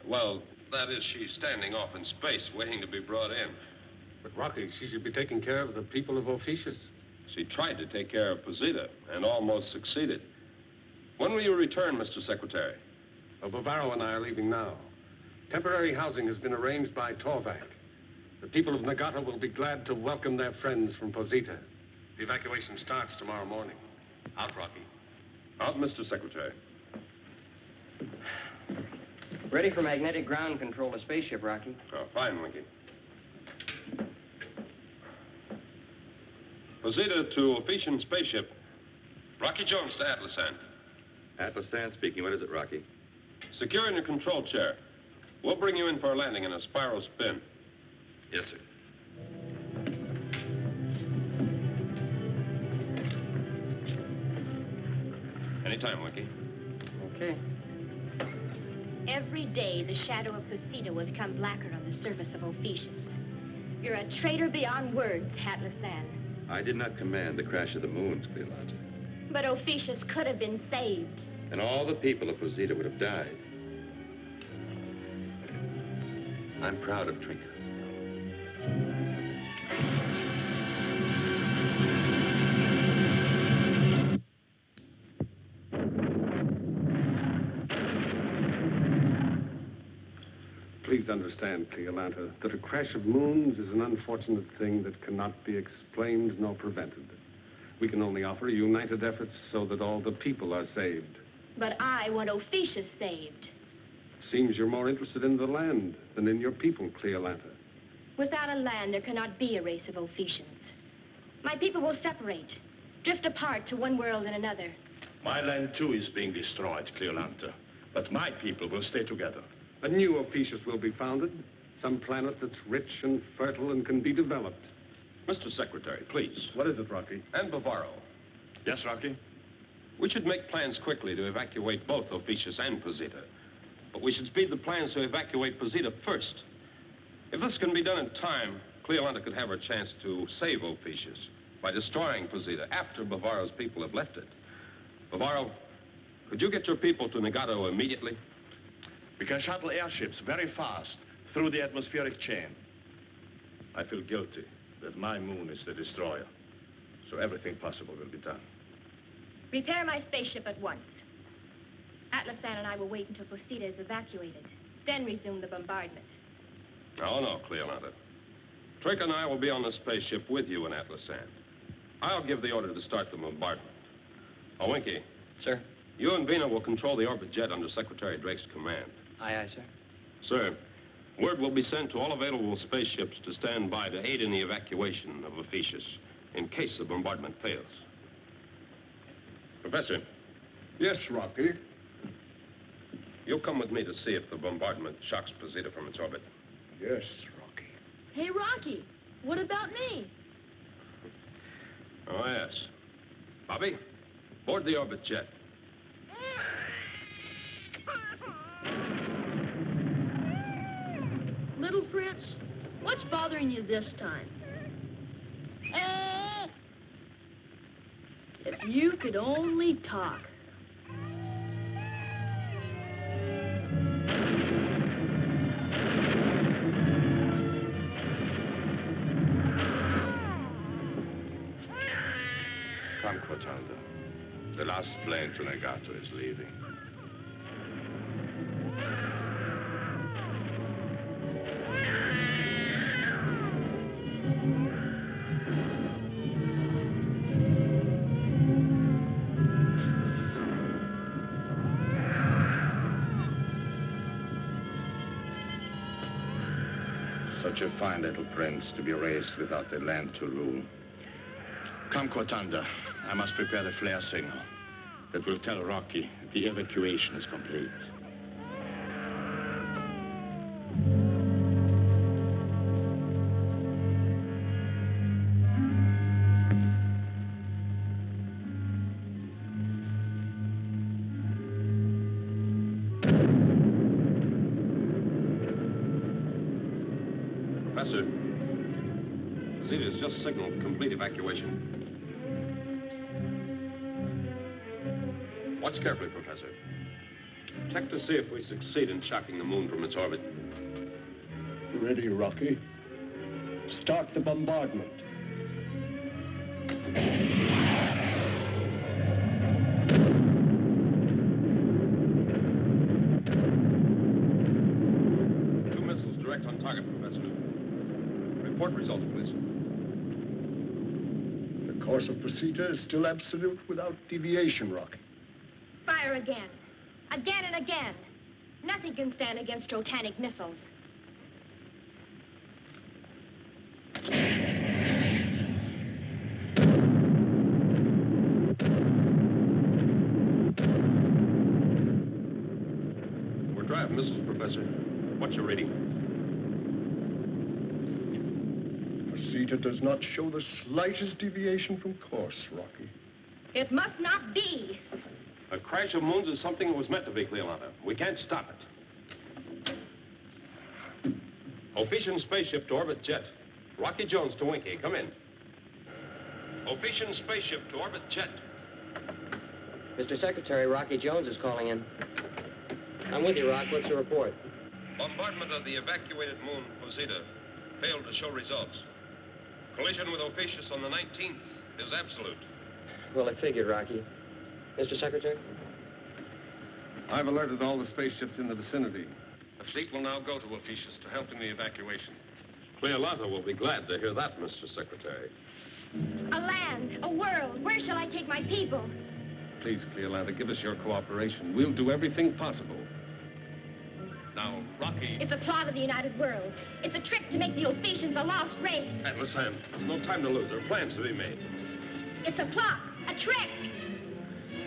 Well, that is, she's standing off in space, waiting to be brought in. But, Rocky, she should be taking care of the people of Ophiuchus. She tried to take care of Posita and almost succeeded. When will you return, Mr. Secretary? Well, Bavaro and I are leaving now. Temporary housing has been arranged by Torvac. The people of Nagato will be glad to welcome their friends from Posita. The evacuation starts tomorrow morning. Out, Rocky. Out, Mr. Secretary. Ready for magnetic ground control of spaceship, Rocky. Oh, fine, Winky. Posita to Ophiuchian spaceship. Rocky Jones to Atlasan. Atlasan speaking. What is it, Rocky? Secure in your control chair. We'll bring you in for a landing in a spiral spin. Yes, sir. Anytime, Winky. Okay. Every day, the shadow of Posita will become blacker on the surface of Ophiuchus. You're a traitor beyond words, Atlasan. I did not command the crash of the moons, Cleolanta. But Ophiuchus could have been saved. And all the people of Posita would have died. I'm proud of Trinka. Please understand, Cleolanta, that a crash of moons is an unfortunate thing that cannot be explained nor prevented. We can only offer united efforts so that all the people are saved. But I want Ophiuchus saved. Seems you're more interested in the land than in your people, Cleolanta. Without a land, there cannot be a race of Ophiuchians. My people will separate, drift apart to one world and another. My land, too, is being destroyed, Cleolanta. But my people will stay together. A new Ophiuchus will be founded, some planet that's rich and fertile and can be developed. Mr. Secretary, please. What is it, Rocky? And Bavaro. Yes, Rocky? We should make plans quickly to evacuate both Ophiuchus and Posita. But we should speed the plans to evacuate Posita first. If this can be done in time, Cleolanta could have her chance to save Ophiuchus by destroying Posita after Bavaro's people have left it. Bavaro, could you get your people to Nagato immediately? We can shuttle airships very fast through the atmospheric chain. I feel guilty that my moon is the destroyer. So everything possible will be done. Repair my spaceship at once. Atlasan and I will wait until Posita is evacuated, then resume the bombardment. Oh, no, Cleolanta. Trick and I will be on the spaceship with you and Atlasan. I'll give the order to start the bombardment. Oh, Winky. Sir? You and Vina will control the orbit jet under Secretary Drake's command. Aye, aye, sir. Sir, word will be sent to all available spaceships to stand by to aid in the evacuation of Ophiuchus in case the bombardment fails. Professor. Yes, Rocky. You'll come with me to see if the bombardment shocks Posita from its orbit. Yes, Rocky. Hey, Rocky, what about me? Oh, yes. Bobby, board the orbit jet. Little Prince, what's bothering you this time? If you could only talk. Come, Cortanda. The last plane to Nagato is leaving. Such a fine little prince to be raised without a land to rule. Come, Cortanda. I must prepare the flare signal that will tell Rocky the evacuation is complete. Professor, Posita has just signaled complete evacuation. Watch carefully, Professor. Check to see if we succeed in shocking the moon from its orbit. Ready, Rocky. Start the bombardment. Two missiles direct on target, Professor. Report results, please. The course of Posita is still absolute without deviation, Rocky. Fire again. Again and again. Nothing can stand against Trotanic missiles. Professor. What's your reading? Posita does not show the slightest deviation from course, Rocky. It must not be. A crash of moons is something that was meant to be, Cleolanda. We can't stop it. Ophician spaceship to orbit jet. Rocky Jones to Winky. Come in. Ophician spaceship to orbit jet. Mr. Secretary, Rocky Jones is calling in. I'm with you, Rock. What's the report? Bombardment of the evacuated moon, Posita, failed to show results. Collision with Ophiuchus on the 19th is absolute. Well, I figured, Rocky. Mr. Secretary? I've alerted all the spaceships in the vicinity. The fleet will now go to Ophiuchus to help in the evacuation. Cleolanta will be glad to hear that, Mr. Secretary. A land, a world. Where shall I take my people? Please, Cleolanta, give us your cooperation. We'll do everything possible. Now, Rocky... It's a plot of the United World. It's a trick to make the Ophiuchans a lost race. Atlas Sam, no time to lose. There are plans to be made. It's a plot, a trick.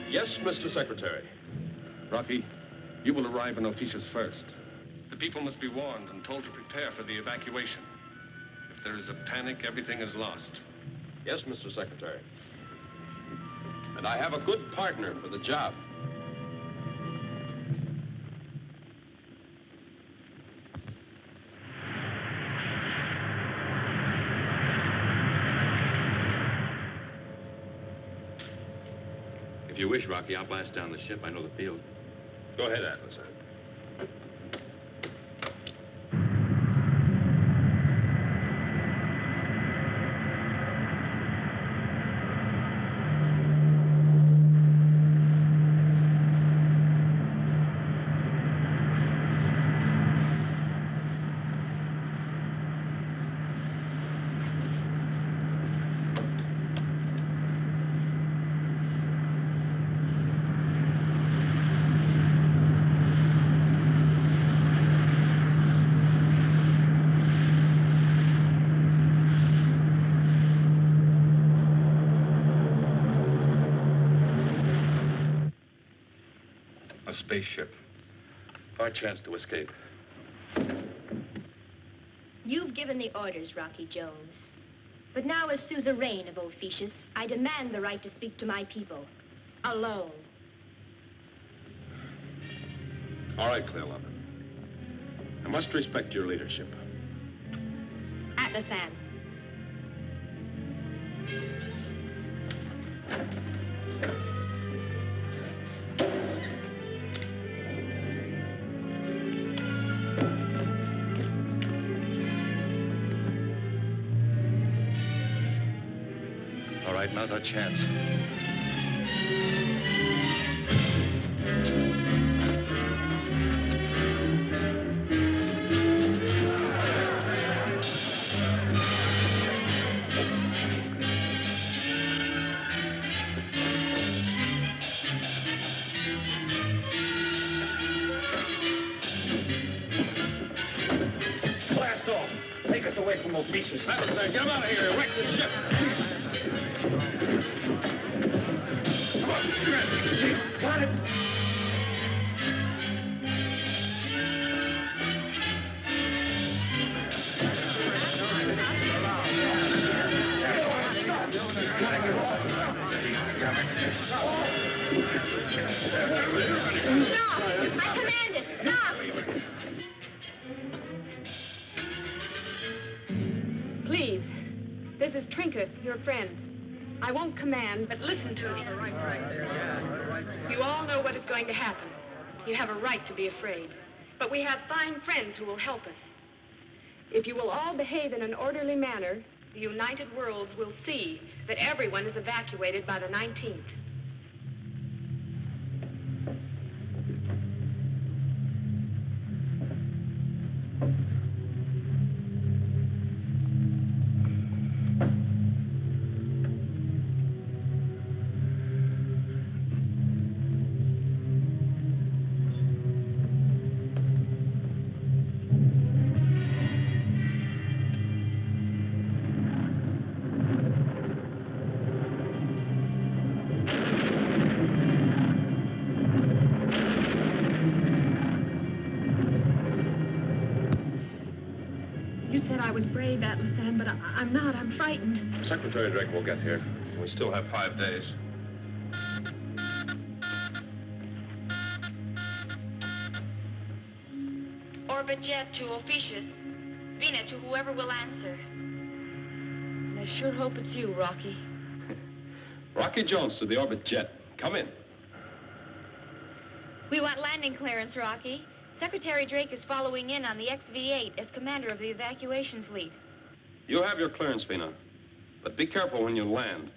Yes, Mr. Secretary. Rocky, you will arrive in Ophiuchus first. The people must be warned and told to prepare for the evacuation. If there is a panic, everything is lost. Yes, Mr. Secretary. And I have a good partner for the job. If you wish, Rocky, I'll blast down the ship. I know the field. Go ahead, Atlas. Spaceship. Our chance to escape. You've given the orders, Rocky Jones. But now, as suzerain of Ophiuchus, I demand the right to speak to my people. Alone. All right, Cleolanda. I must respect your leadership. Atlas Sam. Now's our chance. Blast off. Take us away from Ophiuchus. Get him out of here. Wreck the ship. Got it. Stop! I command it! Stop! Please, this is Trinket, your friend. I won't command, but listen to me. You all know what is going to happen. You have a right to be afraid. But we have fine friends who will help us. If you will all behave in an orderly manner, the United Worlds will see that everyone is evacuated by the 19th. was brave, Atlasan, but I'm not. I'm frightened. Secretary Drake will get here. We still have 5 days. Orbit jet to Officius. Vina to whoever will answer. And I sure hope it's you, Rocky. Rocky Jones to the orbit jet. Come in. We want landing clearance, Rocky. Secretary Drake is following in on the XV-8 as commander of the evacuation fleet. You have your clearance, Vina. But be careful when you land.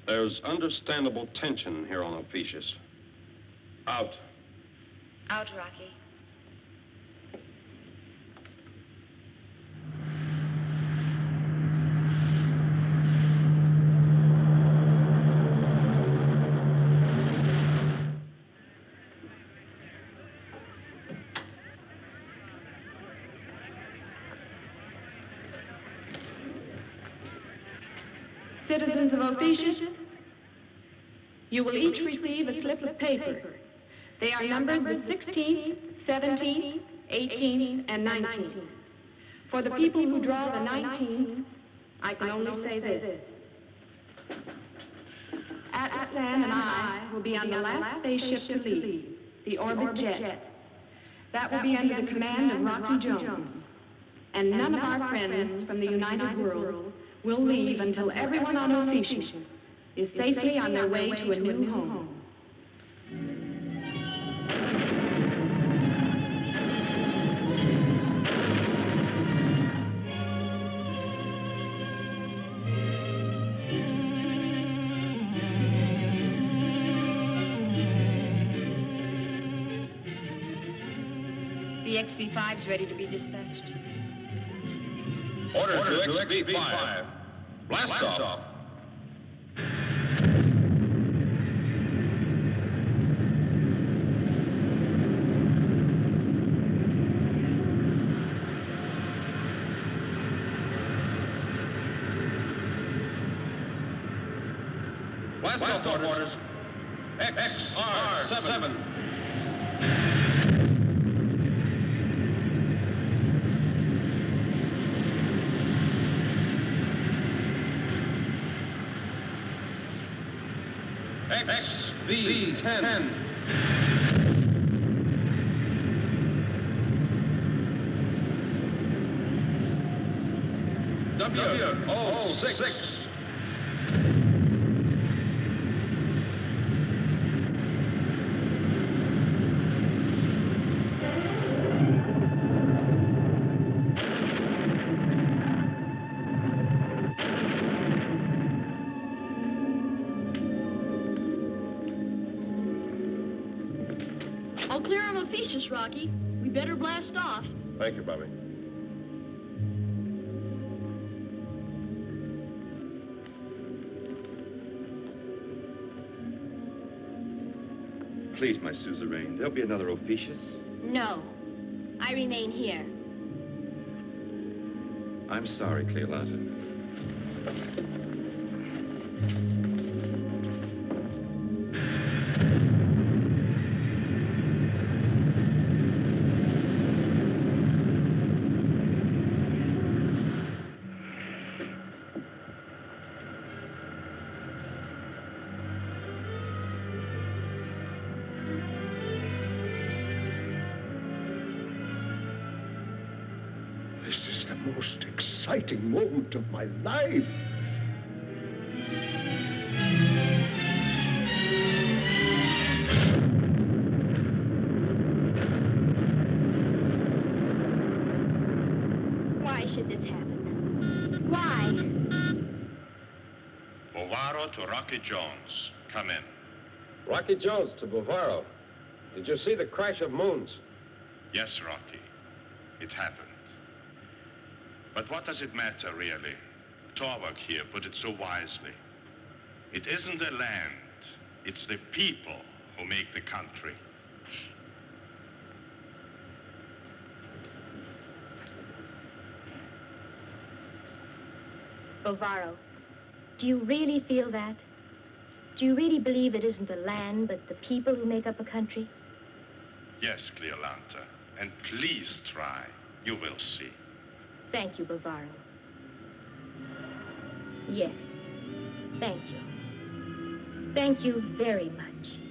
There's understandable tension here on Ophiuchus. Out. Out, Rocky. Citizens of Ophiuchus, you will each receive a slip of paper. They are numbered the 16th, 17th, 18th, and 19th. For the people who draw the 19th, I can only say this. Atlasan and I will be on the last spaceship to leave, the orbit jet. That will be under the command of Rocky Jones. And none of our friends from the United World will leave until everyone on Ophiuchus is safely on their way to a new home. The XV-5's ready to be dispatched. Order to XV-5. Blast off. Blast off orders. XR-7. XV-10. W-06. I'll clear him Ophiuchus, Rocky. We better blast off. Thank you, Bobby. Please, my suzerain, there'll be another Ophiuchus. No. I remain here. I'm sorry, Cleolanta. This is the most exciting moment of my life. Why should this happen? Why? Bovaro to Rocky Jones. Come in. Rocky Jones to Bovaro. Did you see the crash of moons? Yes, Rocky. It happened. But what does it matter, really? Torvald here put it so wisely. It isn't the land. It's the people who make the country. Bovaro, do you really feel that? Do you really believe it isn't the land, but the people who make up a country? Yes, Cleolanta. And please try. You will see. Thank you, Bavaro. Yes. Thank you. Thank you very much.